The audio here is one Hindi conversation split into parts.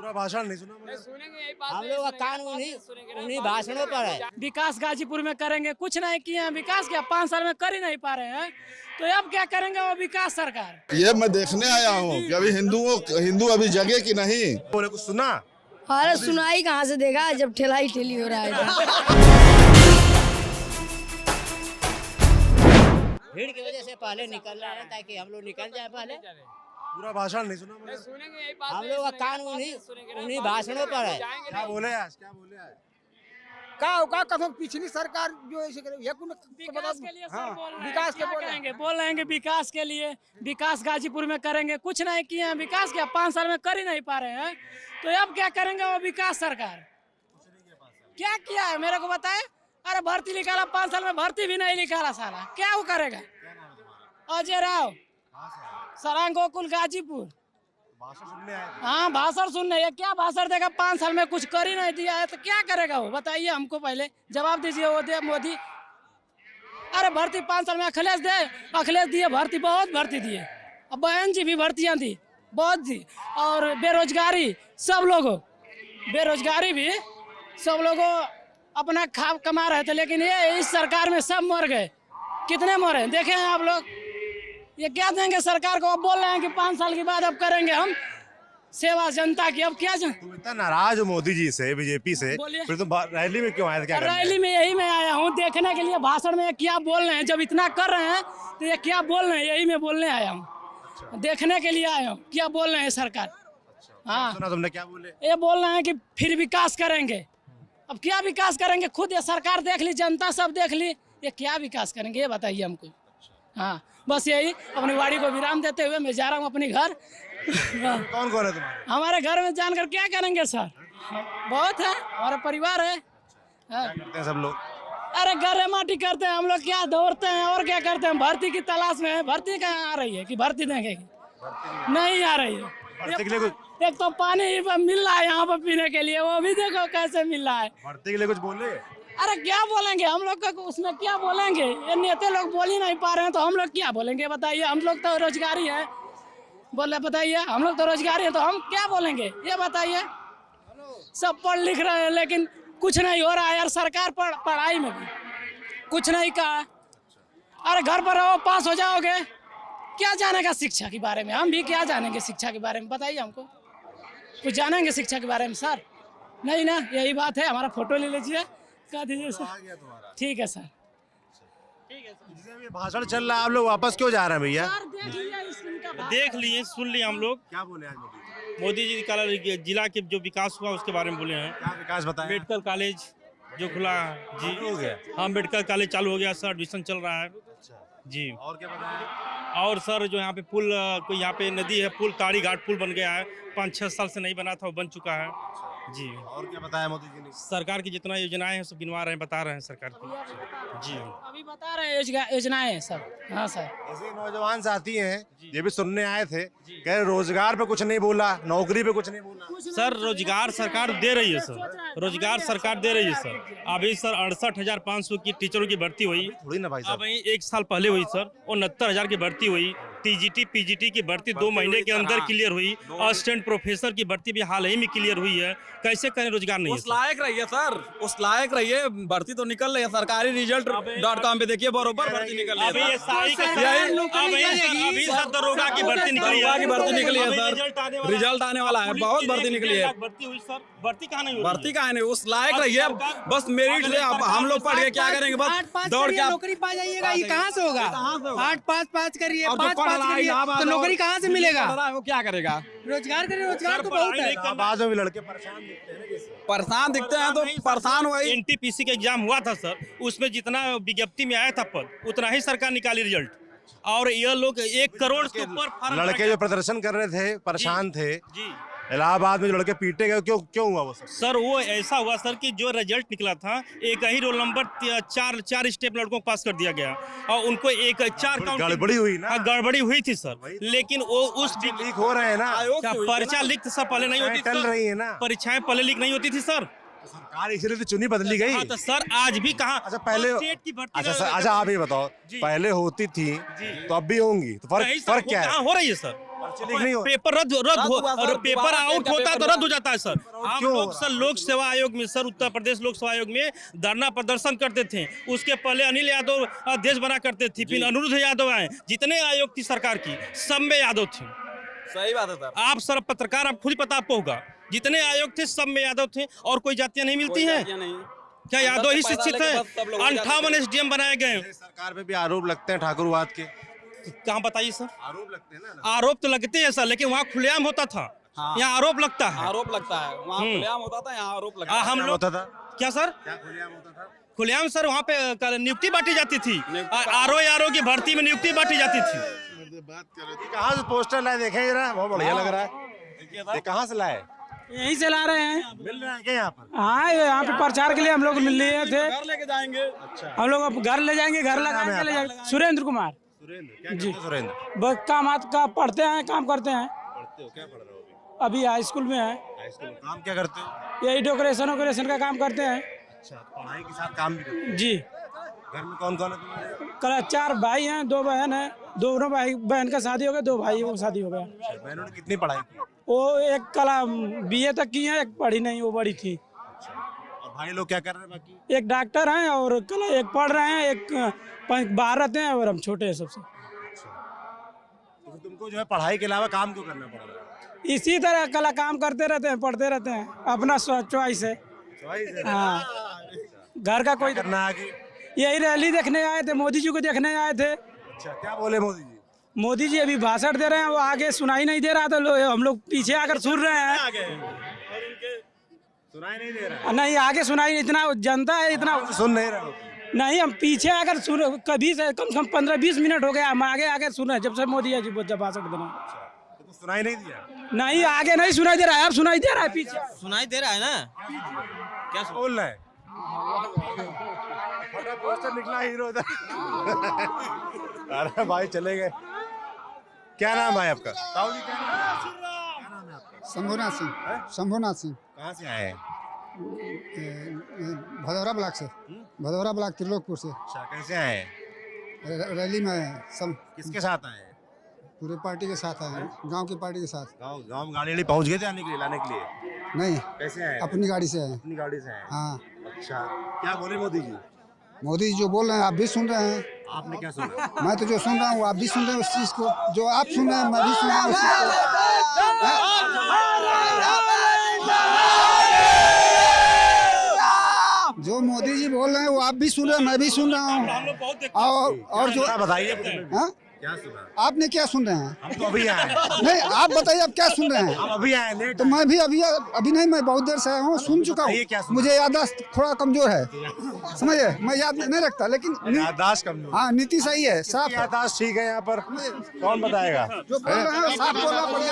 पूरा भाषण नहीं सुना मगर। सुनेंगे हम लोग का कान उन्हीं भाषणों पर है। विकास गाजीपुर में करेंगे, कुछ नहीं किए हैं, विकास क्या 5 साल में कर ही नहीं पा रहे हैं, तो अब क्या करेंगे वो विकास सरकार। ये मैं देखने आया हूँ कि अभी हिंदू अभी जगे कि नहीं। बोले कुछ सुना? अरे सुनाई कहाँ से देगा जब ठेलाई ठेली हो रहा है। भीड़ की वजह से पहले निकल रहे हैं ताकि हम लोग निकल जाए पहले। पूरा भाषण नहीं सुना मगर। सुनेंगे हम लोग का कान उन्हीं भाषणों पर है। क्या बोले आज, क्या बोले आज? का कथम पिछली सरकार जो ऐसे करे ये कुछ विकास के लिए सर बोल रहे हैं, विकास के क्या बोल रहे कहेंगे, बोल रहे हैं कि विकास के लिए, विकास गाजीपुर में करेंगे, कुछ नहीं किए हैं, विकास क्या 5 साल में कर ही नहीं पा रहे हैं, तो अब क्या करेंगे वो विकास सरकार। क्या किया है मेरे को बताए। अरे भर्ती निकाला 5 साल में, भर्ती भी नहीं निकाला साला, क्या वो करेगा। अजय राव, सरांग गोकुल गाजीपुर। भाषण सुनने आए थे। हाँ भाषण सुनने, ये क्या भाषण देगा, 5 साल में कुछ कर ही नहीं दिया है तो क्या करेगा वो, बताइए हमको पहले जवाब दीजिए। वो दे मोदी, अरे भर्ती 5 साल में अखिलेश दिए भर्ती, बहुत भर्ती दिए, अब बहन जी भी भर्तियाँ दी, बहुत दी। और बेरोजगारी सब लोगों, बेरोजगारी भी सब लोगों अपना खा कमा रहे थे, लेकिन ये इस सरकार में सब मर गए। कितने मरे देखे हैं आप लोग। ये क्या देंगे सरकार को। अब बोल रहे हैं कि 5 साल के बाद अब करेंगे हम सेवा जनता की। अब क्या तुम इतना नाराज हो मोदी जी से, बीजेपी से, बोलिए। फिर तुम रैली में क्यों आए थे? क्या करने? रैली में यही मैं आया हूँ देखने के लिए, भाषण में क्या बोल रहे हैं। जब इतना कर रहे हैं तो ये क्या बोल रहे हैं, यही मैं बोलने आया हूँ, देखने के लिए आया हूँ क्या बोल रहे हैं सरकार। हाँ सुना तुमने क्या बोले? ये बोल रहे हैं कि फिर विकास करेंगे। अब क्या विकास करेंगे, खुद ये सरकार देख ली, जनता सब देख ली, ये क्या विकास करेंगे ये बताइए हमको। हाँ बस यही अपनी वाड़ी को विराम देते हुए मैं जा रहा हूँ अपने घर। कौन कौन है तुम्हारे? हमारे घर में जानकर क्या करेंगे सर, बहुत है, हमारा परिवार है। हाँ। क्या करते हैं सब लोग? अरे गरे माटी करते हैं हम लोग, क्या दौड़ते हैं और क्या करते हैं। भर्ती की तलाश में है, भर्ती कहाँ आ रही है कि भर्ती देंगे, नहीं आ रही है। भर्ती के लिए कुछ, एक तो पानी ही मिल रहा है यहाँ पर पीने के लिए, वो भी देखो कैसे मिल रहा है। भर्ती के लिए कुछ बोले? अरे क्या बोलेंगे हम लोग का, उसमें क्या बोलेंगे, ये नेता लोग बोल ही नहीं पा रहे हैं तो हम लोग क्या बोलेंगे बताइए। हम लोग तो रोजगारी है, बोले बताइए, हम लोग तो रोजगारी है तो हम क्या बोलेंगे ये बताइए। सब पढ़ लिख रहे हैं लेकिन कुछ नहीं हो रहा है यार। सरकार पढ़ाई में भी कुछ नहीं कहा। अरे घर पर रहो, पास हो जाओगे, क्या जानेगा शिक्षा के बारे में। हम भी क्या जानेंगे शिक्षा के बारे में, बताइए हमको। कुछ जानेंगे शिक्षा के बारे में सर, नहीं ना। यही बात है, हमारा फोटो ले लीजिए, कह दीजिए सर। ठीक है सर, ठीक है सर। जिसे अभी भाषण चल रहा है, आप लोग वापस क्यों जा रहे हैं भैया? देख लिए, सुन लिए हम लोग। क्या बोले आज मोदी? मोदी जी कल जिला के जो विकास हुआ उसके बारे में बोले हैं। क्या विकास बताया? मेडिकल कॉलेज जो खुला जी हो गया। हाँ मेडिकल कॉलेज चालू हो गया सर, एडमिशन चल रहा है जी। और क्या बताया? और सर जो यहाँ पे पुल, कोई यहाँ पे नदी है, पुल ताड़ी घाट पुल बन गया है, 5-6 साल से नहीं बना था, वो बन चुका है जी। और क्या बताया मोदी जी ने? सरकार की जितना योजनाएं हैं सब गिनवा रहे हैं, बता रहे हैं सरकार की जी। अभी बता रहे हैं योजनाएं सब। हाँ सर, ऐसे नौजवान साथी हैं, ये भी सुनने आए थे, कह रहे रोजगार पे कुछ नहीं बोला, नौकरी पे कुछ नहीं बोला। सर रोजगार सरकार दे रही है सर, रोजगार सरकार दे रही है सर। अभी सर 68,500 की टीचरों की भर्ती हुई, थोड़ी ना भाई साहब। अभी 1 साल पहले हुई सर, और 69,000 की भर्ती हुई। टीजीटी पीजीटी की भर्ती 2 महीने के अंदर क्लियर हुई। असिस्टेंट प्रोफेसर की भर्ती भी हाल ही में क्लियर हुई है। कैसे करें, रोजगार नहीं है उस लायक रहिए सर, उस लायक रहिए। भर्ती तो निकल रही है, सरकारी रिजल्ट.com पे देखिए बरोबर भर्ती निकल रही है। अभी ये सारी अभी सर दरोगा की भर्ती निकली है, की भर्ती निकली है सर, रिजल्ट आने वाला है, बहुत भर्ती निकली है। भर्ती हुई सर, भर्ती कहाँ नहीं हुई? भर्ती कहाँ नहीं, उस लायक रहिए। बस मेरिट से हम लोग पढ़ के क्या करेंगे, बस दौड़ के नौकरी पा जाइएगा, ये कहाँ से होगा। 8 करिए, 5 करिए तो नौकरी कहाँ से मिलेगा। वो क्या करेगा, रोजगार करिए, रोजगार तो बहुत है। आवाज में भी लड़के परेशान दिखते हैं ना। परेशान दिखते हैं तो परेशाान वही। एनटीपीसी का एग्जाम हुआ था सर, उसमें जितना विज्ञप्ति में आया था पद, उतना ही सरकार निकाली रिजल्ट। और ये लोग 1 करोड़ के ऊपर फॉर्म लड़के जो प्रदर्शन कर रहे थे, परेशान थे जी। इलाहाबाद में जो लड़के पीटे गए, क्यों हुआ वो सब? सर वो ऐसा हुआ सर कि जो रिजल्ट निकला था, एक ही रोल नंबर 4 स्टेप लड़कों को पास कर दिया गया, और उनको 4 गड़बड़ी हुई ना। गड़बड़ी हुई थी सर, लेकिन वो उस लीक हो रहे हैं ना, परीक्षा लीक सब पहले नहीं होती चल रही है ना, परीक्षाएं पहले लीक नहीं होती थी सर। सरकार इसलिए तो चुनी बदली गई। हाँ तो सर आज भी कहाँ। अच्छा पहले, स्टेट की भर्ती अच्छा सर, अच्छा आप ये बताओ, पहले होती थी तो अब भी होंगी, तो फर्क क्या है? हो रही है सर, नहीं हो पेपर रद्द हो हुआ सर, और पेपर दोबारा आउट क्या होता है तो पेपर रद्द हो जाता है सर। हम क्यों लोग हो सर लोक सेवा आयोग में सर उत्तर प्रदेश लोक सेवा आयोग में धरना प्रदर्शन करते थे। उसके पहले अनिल यादव अध्यक्ष बना करते थे, फिर अनिरुद्ध यादव आए। जितने आयोग थी सरकार की सब में यादव थे। सही बात है सर। आप सर पत्रकार, आप खुद पता आपको होगा, जितने आयोग थे सब में यादव थे। और कोई जातियां नहीं मिलती हैं क्या? यादव ही शिक्षित है। 58 SDM बनाए गए। सरकार पे भी आरोप लगते हैं ठाकुरवाद के। कहाँ बताइए सर? आरोप लगते हैं ना। आरोप तो लगते हैं सर, लेकिन वहाँ खुलेआम होता था। हाँ। यहाँ आरोप लगता है। आरोप लगता है, वहाँ खुलेआम होता था, यहाँ आरोप लगता है। हम लोग होता था क्या सर? क्या खुलेआम होता था? खुलेआम सर वहाँ पे नियुक्ति बांटी जाती थी। आरओ की भर्ती में नियुक्ति बांटी जाती थी। कहाँ से पोस्टर लाए देखें जरा, बहुत बढ़िया लग रहा है। ये कहाँ से लाए? यहीं से ला रहे हैं। मिल रहा है क्या यहाँ पर? हाँ, यहाँ पे प्रचार के लिए हम लोग मिल लिए थे। घर लेके जाएंगे। हम लोग अब घर ले जाएंगे, घर लगा के ले जाएंगे। सुरेंद्र कुमार सुरेंद्र, क्या करते हो सुरेंद्र? बस काम का पढ़ते हैं, काम करते हैं। पढ़ते हो, क्या पढ़ रहे हो अभी हाई स्कूल में है। हाई स्कूल में? काम क्या करते हो? यही डेकोरेशन का काम करते हैं। अच्छा, पढ़ाई के साथ काम भी करते हो। जी। घर में कौन कौन है तुम्हारे? कल 4 भाई हैं, 2 बहन हैं। दोनों भाई बहन का शादी हो गया, 2 भाई का शादी हो गया। बहनों ने कितनी पढ़ाई की? वो एक कला BA तक की है, एक पढ़ी नहीं, वो बड़ी थी। और भाई लोग क्या कर रहे हैं बाकी? एक डॉक्टर हैं और कला एक पढ़ रहे हैं, एक बाहर रहते हैं और हम छोटे हैं सबसे। तो तुमको जो है पढ़ाई के अलावा काम क्यों करना पड़ रहा है? इसी तरह कला काम करते रहते हैं, पढ़ते रहते हैं। अपना चॉइस है। हाँ, घर का कोई करना आगे। यही रैली देखने आए थे, मोदी जी को देखने आए थे। अच्छा, क्या बोले मोदी जी? मोदी जी अभी भाषण दे रहे हैं, वो आगे सुनाई नहीं दे रहा था। हम लोग पीछे आकर सुन रहे हैं। सुनाई नहीं दे रहा नहीं, आगे सुनाई, इतना जनता है, इतना है? सुन नहीं रहे हो? नहीं। हम पीछे आकर सुन, कभी से कम से कम 15-20 मिनट हो गया हम आगे आगे सुन रहे हैं, जब से मोदी जी जब भाषण दे रहे हैं। तो सुनाई नहीं दिया? नहीं, आगे नहीं सुनाई दे रहा है, अब सुनाई दे रहा है पीछे। सुनाई दे रहा है ना? क्या बोल रहा है? फटा पोस्टर निकला हीरो इधर। अरे भाई चले गए। क्या नाम है आपका? ताऊ जी, क्या नाम है आपका? शंभुनाथ सिंह। शंभुनाथ सिंह। कहाँ से आए हैं? भदौरा ब्लॉक से। भदौरा ब्लॉक त्रिलोकपुर से। अच्छा, कैसे आए हैं? रैली में सब किसके साथ आए हैं? पूरे पार्टी के साथ आए हैं, गांव की पार्टी के साथ। गाँव में गाड़ी पहुँच गए थे आने के लिए, लाने के लिए? नहीं, कैसे आए? अपनी गाड़ी से आए। अपनी गाड़ी से आए? हाँ। अच्छा, क्या बोले मोदी जी? मोदी जी जो बोल रहे हैं आप भी सुन रहे हैं। आपने क्या सुना? मैं तो जो सुन रहा हूँ आप भी सुन रहे हैं उस चीज़ को। जो आप सुन रहे हैं मैं भी सुन रहा हूँ उस चीज़ को। जो मोदी जी बोल रहे हैं वो आप भी सुन रहे हैं, मैं भी सुन रहा हूँ। और जो बताइए, हाँ, क्या सुना? आपने क्या सुन रहे हैं? हम तो अभी आए हैं। नहीं, आप बताइए आप क्या सुन रहे हैं? हम अभी आए हैं, तो मैं भी अभी नहीं, मैं बहुत देर से आया हूँ, सुन चुका बताइए क्या हूँ। सुना? मुझे याददाश्त थोड़ा कमजोर है, समझिए, मैं याद नहीं रखता, लेकिन याददाश्त कमजोर। हाँ, नीति सही है, साफ है। याददाश्त ठीक है यहाँ पर। कौन बताएगा? जो बोल रहे हैं साफ बोलना पड़ेगा।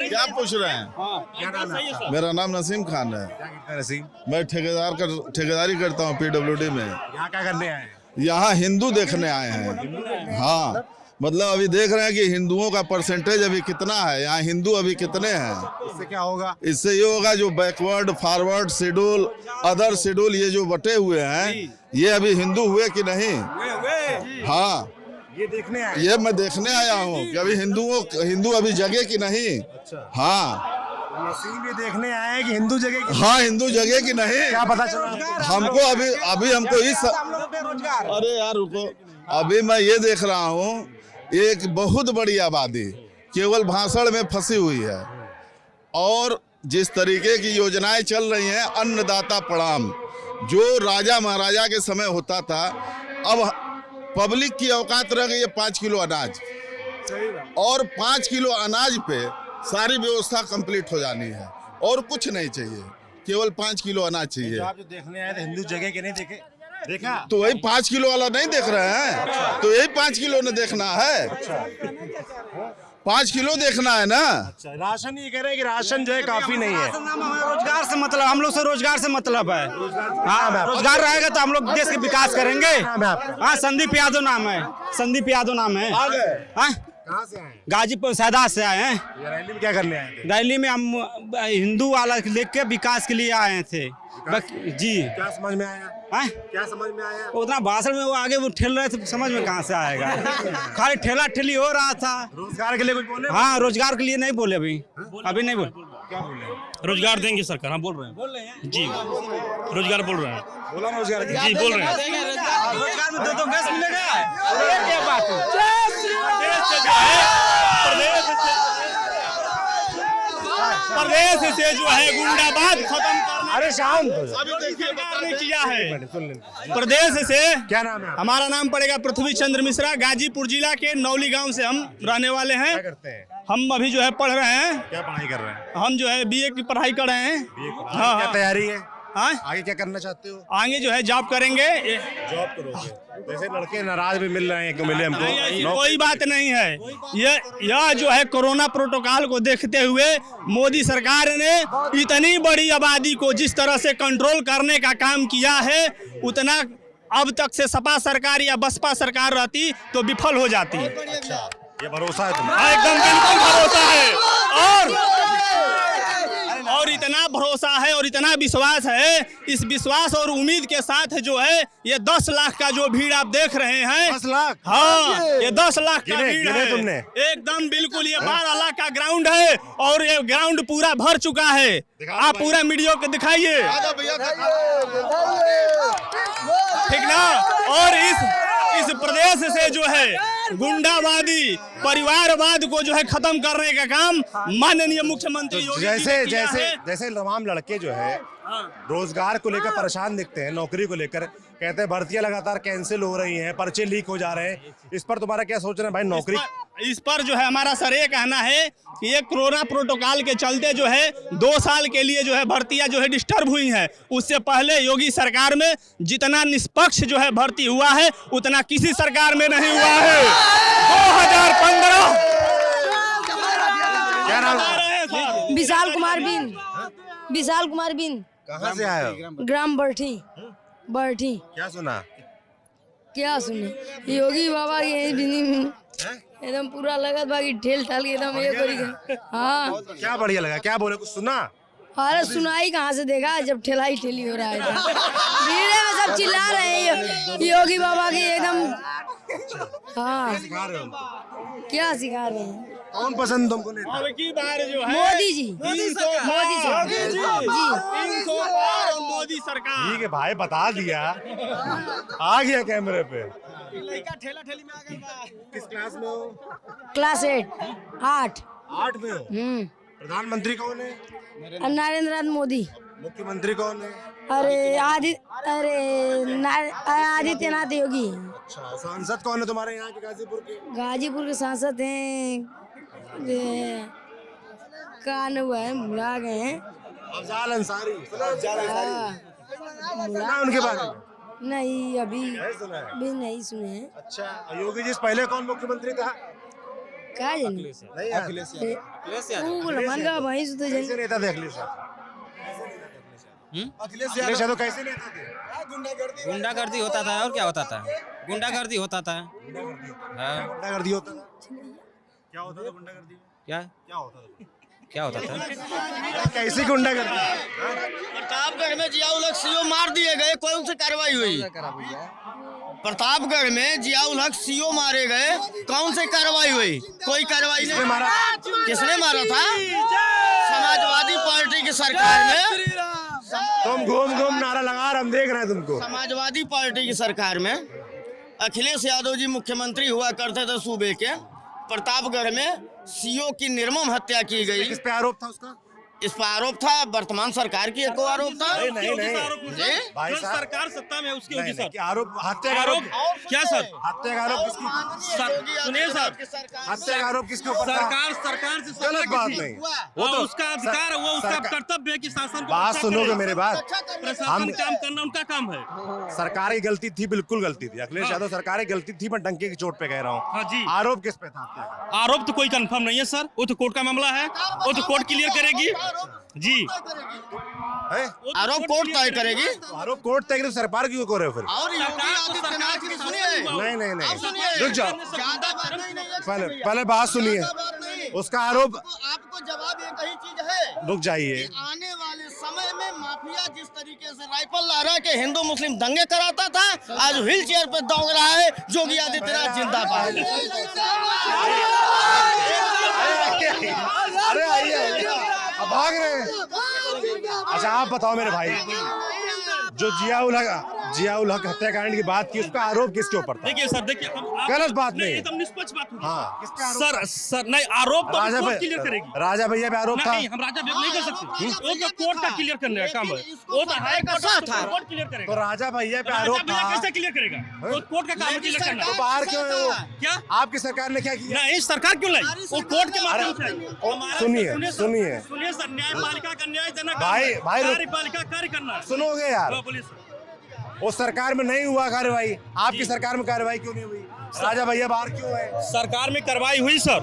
क्या पूछ रहे हैं? क्या नाम है आपका? मेरा नाम नसीम खान है। क्या कहते हैं नसीम? मैं ठेकेदारी करता हूँ PWD में। यहाँ क्या करने आए हैं? यहाँ हिंदू देखने आए हैं। हाँ, मतलब अभी देख रहे हैं कि हिंदुओं का परसेंटेज अभी कितना है, यहाँ हिंदू अभी कितने हैं। इससे क्या होगा? इससे ये होगा जो backward, forward schedule, other schedule, ये जो बटे हुए हैं, ये अभी हिंदू हुए कि नहीं? हाँ, ये देखने आए? ये मैं देखने आया हूँ कि अभी हिंदू अभी जगे कि नहीं। हाँ, नसीम ये देखने आए हैं कि हिंदू जगह की? हाँ, हिंदू जगे कि नहीं, क्या पता चला हमको अभी हमको इस, अरे यार रुको, अभी मैं ये देख रहा हूँ एक बहुत बड़ी आबादी केवल भाषण में फंसी हुई है। और जिस तरीके की योजनाएं चल रही हैं, अन्नदाता प्रणाम, जो राजा महाराजा के समय होता था, अब पब्लिक की औकात रह गई है 5 किलो अनाज। और 5 किलो अनाज पे सारी व्यवस्था कंप्लीट हो जानी है और कुछ नहीं चाहिए, केवल 5 किलो अनाज चाहिए। आप जो देखने आए थे हिंदू जगह के नहीं देखे? देखा तो वही 5 किलो वाला नहीं देख रहे हैं, तो यही 5 किलो ने देखना है। 5 किलो देखना है ना। अच्छा, राशन ये कह रहे हैं कि राशन जो है काफी नहीं है। रोजगार से मतलब, हम लोग से रोजगार से मतलब है। हाँ, रोजगार रहेगा तो हम लोग देश का विकास करेंगे। नाम है आपका? हाँ, संदीप यादव नाम है। संदीप यादव नाम है। हाँ, कहाँ से आए? गाजीपुर सैदात से आए हैं। ये रैली में क्या करने आए थे? रैली में हम हिंदू वाला लेके विकास के लिए आए थे। जी क्या समझ में आया? हैं? क्या समझ में आया? उतना भाषण में वो आगे वो ठेल रहे थे, समझ में कहाँ से आएगा। खाली ठेला ठेली हो रहा था। रोजगार के लिए कुछ बोले? हाँ, रोजगार के लिए नहीं बोले अभी अभी नहीं बोले। क्या बोले? रोजगार देंगे सरकार, हाँ बोल रहे हैं जी, रोजगार बोल रहे हैं। बोला रोजगार की? जी बोल रहे हैं। रोजगार में दो गैस मिलेगा। प्रदेश से जो है गुंडाबाद खत्म करने, अरे शांत हो अभी देखिए सरकार ने किया है। सुन लें। प्रदेश से क्या नाम है? हमारा नाम पड़ेगा पृथ्वी चंद्र मिश्रा, गाजीपुर जिला के नौली गांव से हम रहने वाले हैं। क्या करते हैं? हम अभी जो है पढ़ रहे हैं। क्या पढ़ाई कर रहे हैं? हम जो है बीए की पढ़ाई कर रहे हैं। हाँ, क्या तैयारी है? हाँ, आगे क्या करना चाहते हो? आगे जो है जॉब करेंगे। जॉब करोगे? जैसे लड़के नाराज भी मिल रहे हैं कि मिले हमको। कोई बात नहीं है। यह जो है कोरोना प्रोटोकॉल को देखते हुए मोदी सरकार ने इतनी बड़ी आबादी को जिस तरह से कंट्रोल करने का काम किया है, उतना अब तक से सपा सरकार या बसपा सरकार रहती तो विफल हो जाती। ये भरोसा है तुम्हें? हाँ, एकदम बिल्कुल भरोसा है। और इतना भरोसा है और इतना विश्वास है। इस विश्वास और उम्मीद के साथ जो है ये 10 लाख का जो भीड़ आप देख रहे हैं। 10 लाख? हाँ, ये 10 लाख का भीड़ गिने है तुमने? एकदम बिल्कुल। ये 12 लाख का ग्राउंड है और ये ग्राउंड पूरा भर चुका है। आप पूरा मीडिया को दिखाइए, ठीक ना। और इस प्रदेश से जो है गुंडावादी परिवारवाद को जो है खत्म करने का काम माननीय मुख्यमंत्री योगी जी ने किया है। जैसे तमाम लड़के जो है रोजगार को लेकर परेशान दिखते हैं, नौकरी को लेकर कहते हैं भर्तियां लगातार कैंसिल हो रही हैं, पर्चे लीक हो जा रहे हैं। इस पर तुम्हारा क्या सोचना है भाई? नौकरी इस पर जो है हमारा सर ये कहना है कि ये कोरोना प्रोटोकॉल के चलते जो है 2 साल के लिए जो है भर्तियां जो है डिस्टर्ब हुई हैं। उससे पहले योगी सरकार में जितना निष्पक्ष जो है भर्ती हुआ है उतना किसी सरकार में नहीं हुआ है। 2015 क्या नाम है? विशाल कुमार बिन। विशाल कुमार बिन। कहाँ से आए हो? ग्राम बरठी। बरठी। क्या सुना? क्या सुने? योगी बाबा की एकदम पूरा लगत बाकी ठेल ठाल के एकदम ये करी गए। हाँ, क्या बढ़िया लगा? क्या बोले? कुछ सुना? अरे सुनाई कहाँ से देगा जब ठेला ही ठेली हो रहा है। भीड़े में सब चिल्ला रहे हैं योगी बाबा की एकदम। हाँ, क्या सिखा रहे हैं? कौन पसंद तुमको नेता? अब की बार जो है मोदी जी। मोदी जी जी। 300 पार और मोदी सरकार। ठीक है भाई, बता दिया। आ गया कैमरे पे। ठेला ठेली में आ गया। किस क्लास में हो? क्लास 8। 8 में हो? प्रधानमंत्री कौन है? नरेंद्र मोदी। मुख्यमंत्री कौन है? अरे आदित्यनाथ योगी। अच्छा, सांसद कौन है तुम्हारे यहाँ के गाजीपुर के? गाजीपुर के सांसद हैं कौन हुआ है, भुला गए हैं। अफजाल अंसारी। सुना उनके बारे में? नहीं, अभी सुना है? भी नहीं सुने हैं। अच्छा, योगी जी से पहले कौन मुख्यमंत्री था? क्या जाने? नहीं, अखिलेश मन का वहीं से तो कैसे नेता थे अखिलेश अखिलेश यादव कैसे नेता थे? गुंडागर्दी होता था और क्या होता था? गुंडागर्दी होता था। गुंडागर्दी होता था? क्या होता था गुंडागर्दी में? क्या होता था? कैसी गुंडागर्दी? प्रतापगढ़ में जियाउल हक सीओ मार दिए गए, कौन सी कार्रवाई हुई? प्रतापगढ़ में जियाउल हक सीओ मारे गए, कौन सी कार्रवाई हुई? कोई कार्रवाई नहीं। मारा? किसने मारा था? समाजवादी पार्टी की सरकार में। तुम घूम नारा लगा रहे, हम देख रहे हैं तुमको। समाजवादी पार्टी की सरकार में अखिलेश यादव जी मुख्यमंत्री हुआ करते थे सूबे के। प्रतापगढ़ में सीओ की निर्मम हत्या की गई। किस पे आरोप था उसका? इस पर आरोप था वर्तमान सरकार की, एक आरोप था। नहीं भाई सरकार सत्ता में उसकी होगी सर। आरोप हत्या का आरोप क्या सर? हत्या का आरोप किसकी? सुनिए सर, हत्या का आरोप किसके ऊपर था? सरकार से गलत बात नहीं, वो तो उसका अधिकार है, वो उसका कर्तव्य है कि शासन को बात सुनोगे मेरी बात? प्रशासन काम करना उनका काम है। सरकार की गलती थी, बिल्कुल गलती थी। अखिलेश यादव सरकार की गलती थी, मैं डंके की चोट पे कह रहा हूँ। हाँ जी। आरोप किस पे था हत्या का? आरोप तो कोई कंफर्म नहीं है सर, वो तो कोर्ट का मामला है, वो तो कोर्ट क्लियर करेगी जी। है? आरोप कोर्ट तय करेगी। आरोप कोर्ट तय करेगी, सरकार क्यों करे फिर? और योगी आदित्यनाथ की सुनिए, नहीं सुनिए, रुक जाओ, ज्यादा बात नहीं, पहले बात सुनिए। उसका आरोप, आपको जवाब एक ही चीज है, रुक जाइए। कि आने वाले समय में माफिया जिस तरीके से राइफल लहरा के हिंदू मुस्लिम दंगे कराता था, आज व्हील चेयर पे दौड़ रहा है योगी आदित्यनाथ जिंदाबाद। अरे आइए, अब भाग रहे हैं। अच्छा आप बताओ मेरे भाई, जो जियाउल हक हत्याकांड की बात की, उसका आरोप किसके ऊपर था? देखिए सर, देखिए गलत बात नहीं, एकदम निष्पक्ष बात होगी। हाँ सर नहीं, आरोप तो कोर्ट क्लियर करेगी। राजा भैया पे आरोप था, नहीं, हम राजा भैया नहीं कर सकते, वो तो कोर्ट का क्लियर करने का काम है, वो तो हाई कोर्ट क्लियर तो करेगा। राजा भैया पे राजा आरोप भैया था, कैसे क्लियर करेगा? वो कोर्ट का काम है क्लियर करना। तो बाहर क्यों है वो? क्या आपकी सरकार ने क्या किया? नहीं, सरकार क्यों लाई? वो कोर्ट के माध्यम से। सुनिए सर, न्यायपालिका का न्याय देना भाई कार्यपालिका कार्य करना। सुनोगे यार, पुलिस उस सरकार में नहीं हुआ कार्रवाई, आपकी सरकार में कार्रवाई क्यों नहीं हुई? राजा भैया बाहर क्यों है? सरकार में कार्रवाई हुई सर,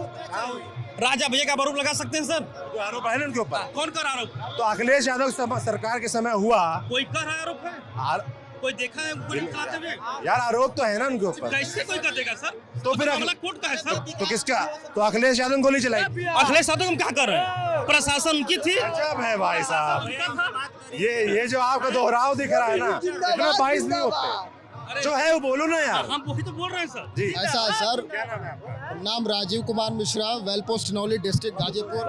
राजा भैया का आरोप लगा सकते हैं सर। जो आरोप है ना उनके ऊपर, कौन कर आरोप? तो अखिलेश यादव सरकार के समय हुआ, कोई कर आरोप है? कोई देखा है कोई चलाते हुए? यार आरोप तो है ना उनके ऊपर। कैसे कोई कर देगा सर? तो फिर मामला कोर्ट का है सर। तो किसका? तो अखिलेश यादव ने गोली चलाई। अखिलेश यादव हम क्या कर रहे हैं? प्रशासन की थी। गजब है भाई साहब, ये जो आपका दोहराव दिख रहा है ना, इतना बाइस नहीं होते, जो है वो बोलो ना यार। हम वही तो बोल रहे हैं सर। जी ऐसा है सर, क्या नाम है आपका? नाम राजीव कुमार मिश्रा, वेल पोस्ट नौली, डिस्ट्रिक्ट गाजीपुर।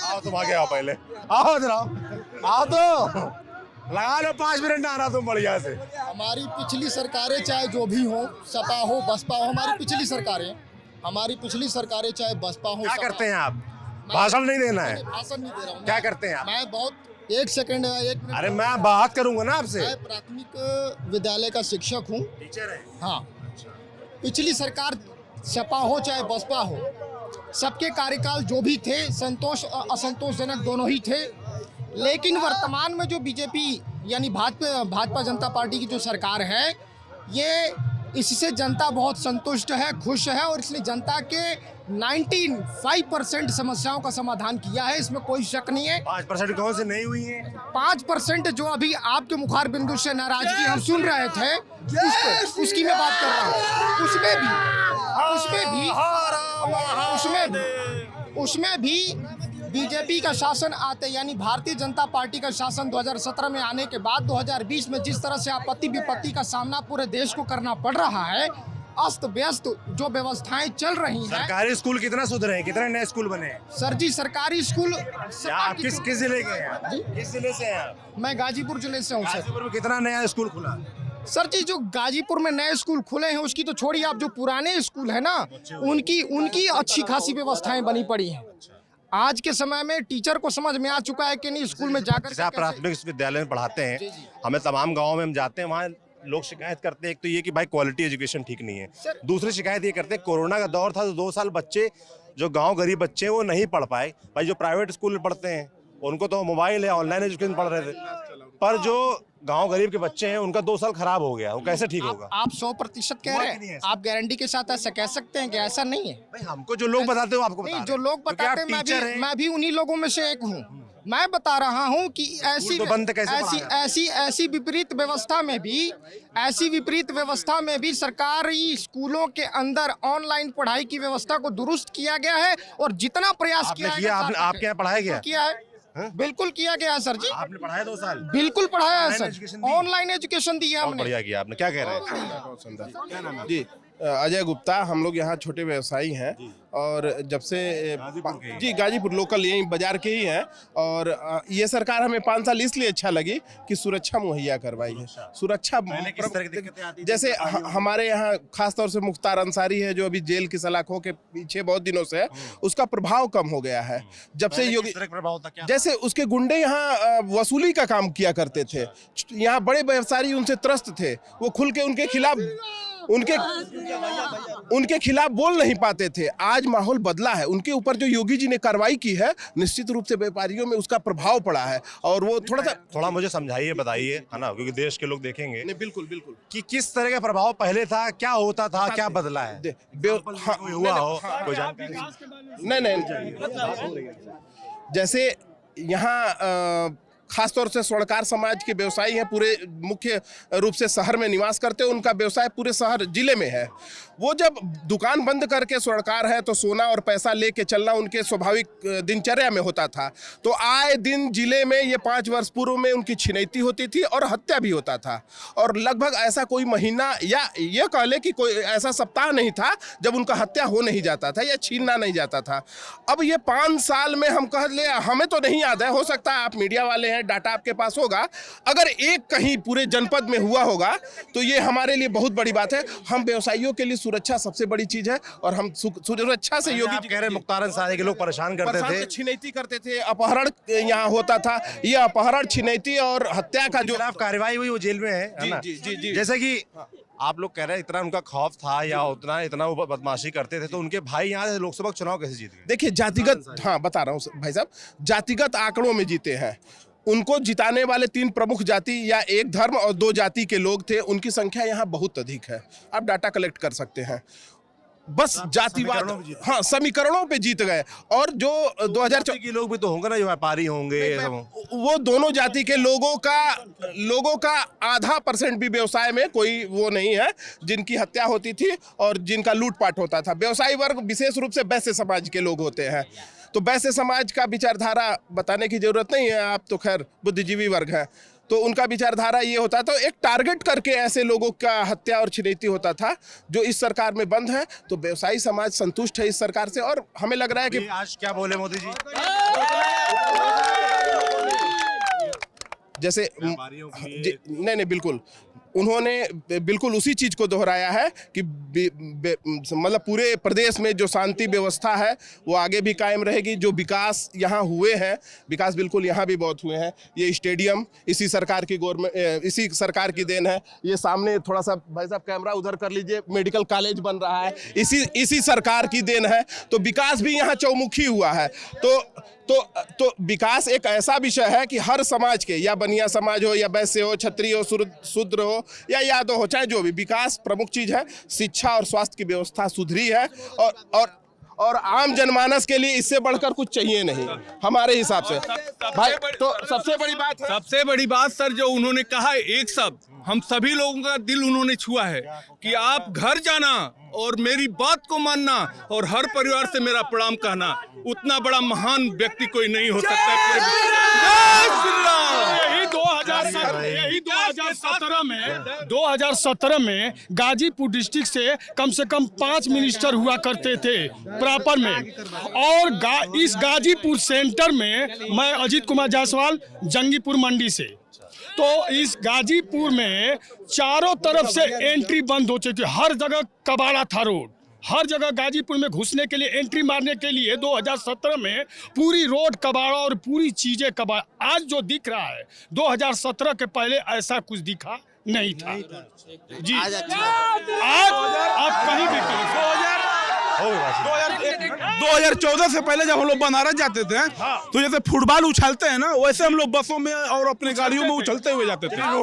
आओ तुम आगे आओ, पहले आओ इधर आओ तो लगा लो 5 मिनट ना आना तुम बढ़िया से। हमारी पिछली सरकारें चाहे जो भी हो, सपा हो बसपा हो, हमारी पिछली सरकारें चाहे बसपा हो, क्या करते हैं आप? भाषण नहीं देना है, भाषण नहीं दे रहा हूँ। क्या करते हैं आप? मैं बहुत 1 सेकंड 1 मिनट, अरे मैं बात करूंगा ना आपसे। मैं प्राथमिक विद्यालय का शिक्षक हूँ। टीचर है। हाँ, पिछली सरकार सपा हो चाहे बसपा हो, सबके कार्यकाल जो भी थे संतोष असंतोषजनक दोनों ही थे, लेकिन वर्तमान में जो बीजेपी यानी भाजपा जनता पार्टी की जो सरकार है, ये इससे जनता बहुत संतुष्ट है, खुश है, और इसलिए जनता के 95% समस्याओं का समाधान किया है, इसमें कोई शक नहीं है। 5% कौन से नहीं हुई है? 5% जो अभी आपके मुखार बिंदु से नाराजगी हम सुन रहे थे, उसकी मैं बात कर रहा हूँ। उसमें भी बीजेपी का शासन आते यानी भारतीय जनता पार्टी का शासन 2017 में आने के बाद 2020 में जिस तरह से आपत्ति विपत्ति का सामना पूरे देश को करना पड़ रहा है, अस्त व्यस्त जो व्यवस्थाएं चल रही हैं। सरकारी स्कूल कितना सुधरे हैं? कितने नए स्कूल बने हैं? सर जी, सरकारी स्कूल आप किस जिले के हैं? किस जिले से हैं आप? मैं गाजीपुर जिले से हूँ सर। गाजीपुर में कितना नया स्कूल खुला? सर जी, जो गाजीपुर में नए स्कूल खुले हैं उसकी तो छोड़िए, आप जो पुराने स्कूल है ना, उनकी अच्छी खासी व्यवस्थाएं बनी पड़ी हैं। आज के समय में टीचर को समझ में आ चुका है कि नहीं स्कूल में जाकर जैसे आप प्राथमिक विद्यालय में पढ़ाते हैं, हमें तमाम गाँव में हम जाते हैं, वहाँ लोग शिकायत करते हैं, एक तो ये कि भाई क्वालिटी एजुकेशन ठीक नहीं है, दूसरी शिकायत ये करते हैं कोरोना का दौर था तो 2 साल बच्चे जो गांव गरीब बच्चे हैं वो नहीं पढ़ पाए। भाई जो प्राइवेट स्कूल में पढ़ते हैं उनको तो मोबाइल है, ऑनलाइन एजुकेशन पढ़ रहे थे, पर जो गांव गरीब के बच्चे हैं उनका 2 साल खराब हो गया, वो कैसे ठीक होगा? आप 100% कह रहे हैं, आप गारंटी के साथ ऐसा कह सकते हैं कि ऐसा नहीं है? भाई हमको जो लोग बताते हो आपको नहीं, जो लोग बताते हैं मैं भी उन्हीं लोगों में से एक हूँ। मैं बता रहा हूँ कि ऐसी विपरीत व्यवस्था में भी सरकारी स्कूलों के अंदर ऑनलाइन पढ़ाई की व्यवस्था को दुरुस्त किया गया है, और जितना प्रयास किया आपके यहाँ पढ़ाया गया है, बिल्कुल किया गया है सर जी। आपने पढ़ाया 2 साल? बिल्कुल पढ़ाया है सर, ऑनलाइन एजुकेशन दिया हमने। बढ़िया किया आपने। क्या कह रहे हैं? जी, अजय गुप्ता, हम लोग यहाँ छोटे व्यवसायी हैं, और जब से जी गाजीपुर लोकल यही बाजार के ही हैं, और ये सरकार हमें 5 साल इसलिए अच्छा लगी कि सुरक्षा मुहैया करवाई है। सुरक्षा जैसे हमारे यहाँ खास तौर से मुख्तार अंसारी है जो अभी जेल की सलाखों के पीछे बहुत दिनों से है, उसका प्रभाव कम हो गया है जब से योगी। जैसे उसके गुंडे यहाँ वसूली का काम किया करते थे, यहाँ बड़े व्यवसायी उनसे त्रस्त थे, वो खुल के उनके खिलाफ बोल नहीं पाते थे। आज माहौल बदला है, उनके ऊपर जो योगी जी ने कार्रवाई की है, निश्चित रूप से व्यापारियों में उसका प्रभाव पड़ा है, और वो थोड़ा मुझे समझाइए, बताइए, है ना, क्योंकि देश के लोग देखेंगे। नहीं, बिल्कुल कि किस तरह का प्रभाव पहले था, क्या होता था, क्या बदला है? हुआ हो कोई जानकारी? नहीं, जैसे यहाँ खासतौर से स्वर्णकार समाज के व्यवसायी हैं, पूरे मुख्य रूप से शहर में निवास करते हैं, उनका व्यवसाय पूरे शहर जिले में है। वो जब दुकान बंद करके स्वर्णकार है तो सोना और पैसा लेके चलना उनके स्वाभाविक दिनचर्या में होता था। तो आए दिन जिले में ये 5 वर्ष पूर्व में उनकी छिनैती होती थी और हत्या भी होता था, और लगभग ऐसा कोई महीना या ये कह ले कि कोई ऐसा सप्ताह नहीं था जब उनका हत्या हो नहीं जाता था या छीनना नहीं जाता था। अब ये 5 साल में हम कह ले, हमें तो नहीं याद है, हो सकता है आप मीडिया वाले हैं, डाटा आपके पास होगा, अगर एक कहीं पूरे जनपद में हुआ होगा तो ये हमारे लिए बहुत बड़ी बात है। हम व्यवसायियों के लिए सुरक्षा सबसे बड़ी चीज है, और हम सुरक्षा से योगी जी कह रहे मुख्तारन सारे के लोग परेशान करते थे, छिनैती करते थे, अपहरण यहाँ होता था। ये अपहरण, छिनैती और हत्या का जो कार्रवाई हुई वो जेल में है ना? जी। जैसे कि आप लोग कह रहे हैं इतना उनका खौफ था या इतना वो बदमाशी करते थे, तो उनके भाई यहाँ से लोकसभा चुनाव कैसे जीत गए? देखिए जातिगत, हाँ बता रहा हूँ भाई साहब, जातिगत आंकड़ों में जीते हैं। उनको जिताने वाले 3 प्रमुख जाति या 1 धर्म और 2 जाति के लोग थे, उनकी संख्या यहाँ बहुत अधिक है। आप डाटा कलेक्ट कर सकते हैं। बस जातिवाद, हाँ समीकरणों पे जीत गए। और जो 2014 के लोग भी तो होंगे ना, जो व्यापारी होंगे, वो दोनों जाति के लोगों का आधा % भी व्यवसाय में कोई वो नहीं है जिनकी हत्या होती थी और जिनका लूटपाट होता था। व्यवसायी वर्ग विशेष रूप से वैश्य समाज के लोग होते हैं। तो वैश्य समाज का विचारधारा बताने की जरूरत नहीं है, आप तो खैर बुद्धिजीवी वर्ग हैं, तो उनका विचारधारा ये होता, तो एक टारगेट करके ऐसे लोगों का हत्या और छिनैती होता था, जो इस सरकार में बंद है। तो व्यवसायी समाज संतुष्ट है इस सरकार से, और हमें लग रहा है कि आज क्या बोले मोदी जी? जैसे नहीं बिल्कुल, उन्होंने बिल्कुल उसी चीज को दोहराया है कि मतलब पूरे प्रदेश में जो शांति व्यवस्था है वो आगे भी कायम रहेगी। जो विकास यहाँ हुए हैं, विकास बिल्कुल यहाँ भी बहुत हुए हैं। ये स्टेडियम इसी सरकार की इसी सरकार की देन है। ये सामने थोड़ा सा भाई साहब कैमरा उधर कर लीजिए, मेडिकल कॉलेज बन रहा है, इसी सरकार की देन है। तो विकास भी यहाँ चौमुखी हुआ है। तो विकास एक ऐसा विषय है कि हर समाज के, या बनिया समाज हो, या वैश्य हो, क्षत्रिय हो, शूद्र हो या यादव हो, चाहे जो भी, विकास प्रमुख चीज है। शिक्षा और स्वास्थ्य की व्यवस्था सुधरी है, और आम जनमानस के लिए इससे बढ़कर कुछ चाहिए नहीं हमारे हिसाब से भाई। तो सबसे बड़ी बात सर जो उन्होंने कहा, एक शब्द हम सभी लोगों का दिल उन्होंने छुआ है कि आप घर जाना और मेरी बात को मानना और हर परिवार से मेरा प्रणाम कहना। उतना बड़ा महान व्यक्ति कोई नहीं हो सकता यही 2017 में गाजीपुर डिस्ट्रिक्ट से कम 5 मिनिस्टर हुआ करते थे प्रॉपर में। और इस गाजीपुर सेंटर में मैं अजीत कुमार जायसवाल, जंगीपुर मंडी से, तो इस गाजीपुर में चारों तरफ से एंट्री बंद हो चुकी। हर जगह कबाड़ा था रोड, हर जगह गाजीपुर में घुसने के लिए, एंट्री मारने के लिए 2017 में पूरी रोड कबाड़ा और पूरी चीजें कबाड़ा। आज जो दिख रहा है 2017 के पहले ऐसा कुछ दिखा नहीं था जी। आज आप कहीं भी 2014 से पहले जब हम लोग बनारस जाते थे तो जैसे फुटबॉल उछलते हैं ना, वैसे हम लोग बसों में और अपने गाड़ियों में उछलते हुए जाते थे। आप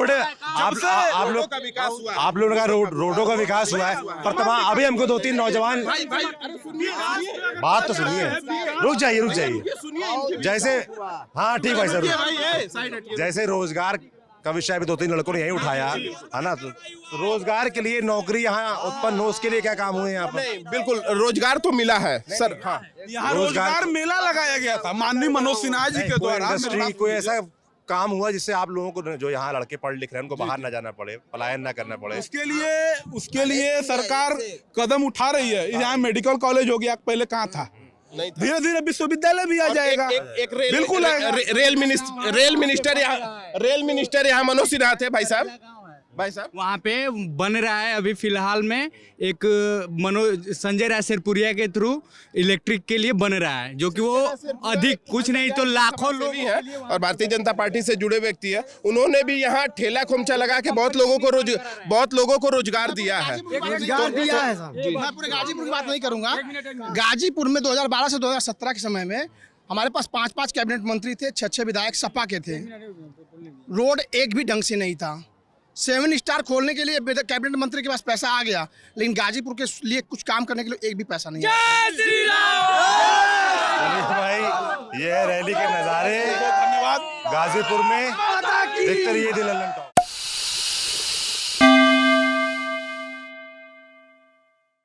लोगों का रोडों का विकास हुआ है, पर तमाम अभी हमको 2-3 नौजवान, बात तो सुनिए, रुक जाइए। जैसे हाँ ठीक भाई सर, जैसे रोजगार का विषय भी 2-3 लड़कों ने यही उठाया है ना, तो रोजगार के लिए, नौकरी यहाँ उत्पन्न हो, उसके लिए क्या काम हुए यहाँ पर? नहीं, बिल्कुल रोजगार तो मिला है सर। हाँ, यहाँ रोजगार मेला लगाया गया था माननीय मनोज सिन्हा जी के द्वारा। कोई ऐसा काम हुआ जिससे आप लोगों को, जो यहाँ लड़के पढ़ लिख रहे हैं, उनको बाहर ना जाना पड़े, पलायन ना करना पड़े? उसके लिए सरकार कदम उठा रही है। यहाँ मेडिकल कॉलेज हो गया, पहले कहाँ था, धीरे धीरे विश्वविद्यालय भी आ जाएगा। बिल्कुल रेल मिनिस्टर यहाँ मनोज सिन्हा थे भाई साहब। वहाँ पे बन रहा है अभी फिलहाल में एक संजय राय शेरपुरिया के थ्रू इलेक्ट्रिक के लिए बन रहा है, जो कि वो अधिक कुछ नहीं तो लाखों लोग हैं और भारतीय जनता पार्टी से जुड़े व्यक्ति है। उन्होंने भी यहाँ ठेला खोमचा लगा के बहुत लोगों को रोजगार दिया है। रोजगार दिया है साहब। मैं पूरे गाजीपुर की बात नहीं करूंगा। गाजीपुर में 2012 से 2017 के समय में हमारे पास 5-5 कैबिनेट मंत्री थे, 6-6 विधायक सपा के थे। रोड एक भी ढंग से नहीं था। 7 स्टार खोलने के लिए कैबिनेट मंत्री के पास पैसा आ गया, लेकिन गाजीपुर के लिए कुछ काम करने के लिए एक भी पैसा नहीं आया। भाई ये रैली के नज़ारे धन्यवाद। गाजीपुर में देखते रहिए दी लल्लन टॉक।